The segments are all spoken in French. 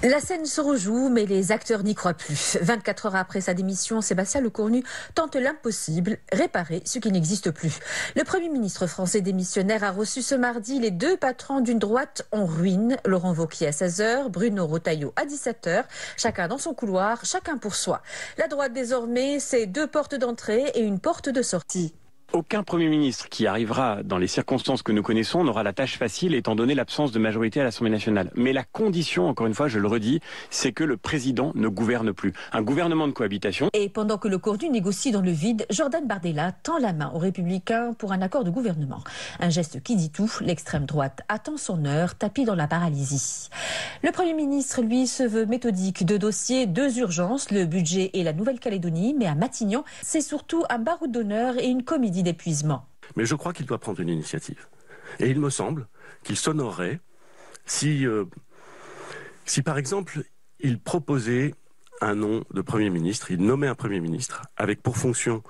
La scène se rejoue, mais les acteurs n'y croient plus. 24 heures après sa démission, Sébastien Lecornu tente l'impossible, réparer ce qui n'existe plus. Le Premier ministre français démissionnaire a reçu ce mardi les deux patrons d'une droite en ruine. Laurent Wauquiez à 16h, Bruno Retailleau à 17h. Chacun dans son couloir, chacun pour soi. La droite désormais, c'est deux portes d'entrée et une porte de sortie. Aucun Premier ministre qui arrivera dans les circonstances que nous connaissons n'aura la tâche facile étant donné l'absence de majorité à l'Assemblée nationale. Mais la condition, encore une fois, je le redis, c'est que le président ne gouverne plus. Un gouvernement de cohabitation. Et pendant que Lecornu négocie dans le vide, Jordan Bardella tend la main aux Républicains pour un accord de gouvernement. Un geste qui dit tout, l'extrême droite attend son heure, tapis dans la paralysie. Le Premier ministre, lui, se veut méthodique. Deux dossiers, deux urgences, le budget et la Nouvelle-Calédonie. Mais à Matignon, c'est surtout un baroud d'honneur et une comédie d'épuisement. Mais je crois qu'il doit prendre une initiative. Et il me semble qu'il s'honorerait si par exemple, il proposait un nom de Premier ministre, il nommait un Premier ministre avec pour fonction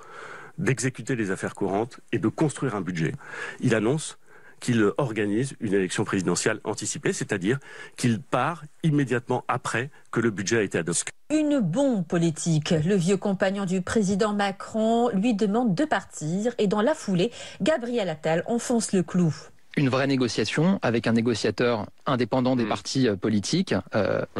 d'exécuter les affaires courantes et de construire un budget. Il annonce qu'il organise une élection présidentielle anticipée, c'est-à-dire qu'il part immédiatement après que le budget a été adopté. Une bombe politique. Le vieux compagnon du président Macron lui demande de partir et dans la foulée, Gabriel Attal enfonce le clou. Une vraie négociation avec un négociateur indépendant des partis politiques.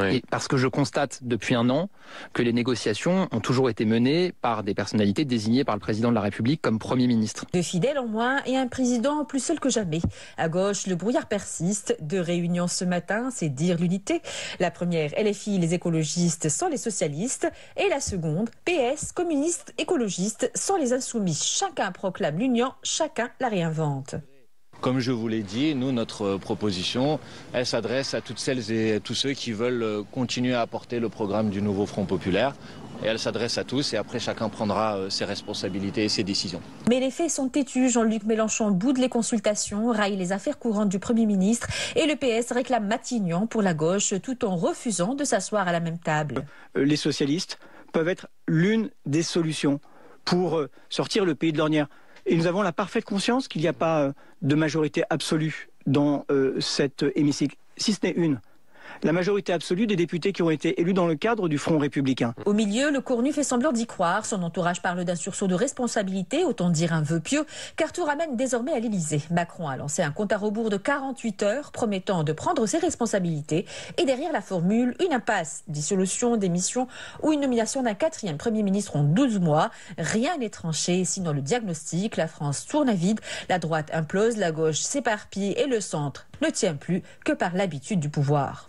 Et parce que je constate depuis un an que les négociations ont toujours été menées par des personnalités désignées par le président de la République comme Premier ministre. Deux fidèles en moins et un président plus seul que jamais. À gauche, le brouillard persiste. Deux réunions ce matin, c'est dire l'unité. La première, LFI, les écologistes sans les socialistes. Et la seconde, PS, communistes, écologistes sans les insoumis. Chacun proclame l'union, chacun la réinvente. Comme je vous l'ai dit, nous, notre proposition, elle s'adresse à toutes celles et tous ceux qui veulent continuer à apporter le programme du nouveau Front populaire. Et elle s'adresse à tous et après chacun prendra ses responsabilités et ses décisions. Mais les faits sont têtus. Jean-Luc Mélenchon boude les consultations, raille les affaires courantes du Premier ministre et le PS réclame Matignon pour la gauche tout en refusant de s'asseoir à la même table. Les socialistes peuvent être l'une des solutions pour sortir le pays de l'ornière. Et nous avons la parfaite conscience qu'il n'y a pas de majorité absolue dans cet hémicycle, si ce n'est une. La majorité absolue des députés qui ont été élus dans le cadre du Front républicain. Au milieu, Lecornu fait semblant d'y croire. Son entourage parle d'un sursaut de responsabilité, autant dire un vœu pieux, car tout ramène désormais à l'Élysée. Macron a lancé un compte à rebours de 48 heures, promettant de prendre ses responsabilités. Et derrière la formule, une impasse, dissolution, démission ou une nomination d'un quatrième Premier ministre en 12 mois. Rien n'est tranché, sinon le diagnostic. La France tourne à vide, la droite implose, la gauche s'éparpille et le centre ne tient plus que par l'habitude du pouvoir.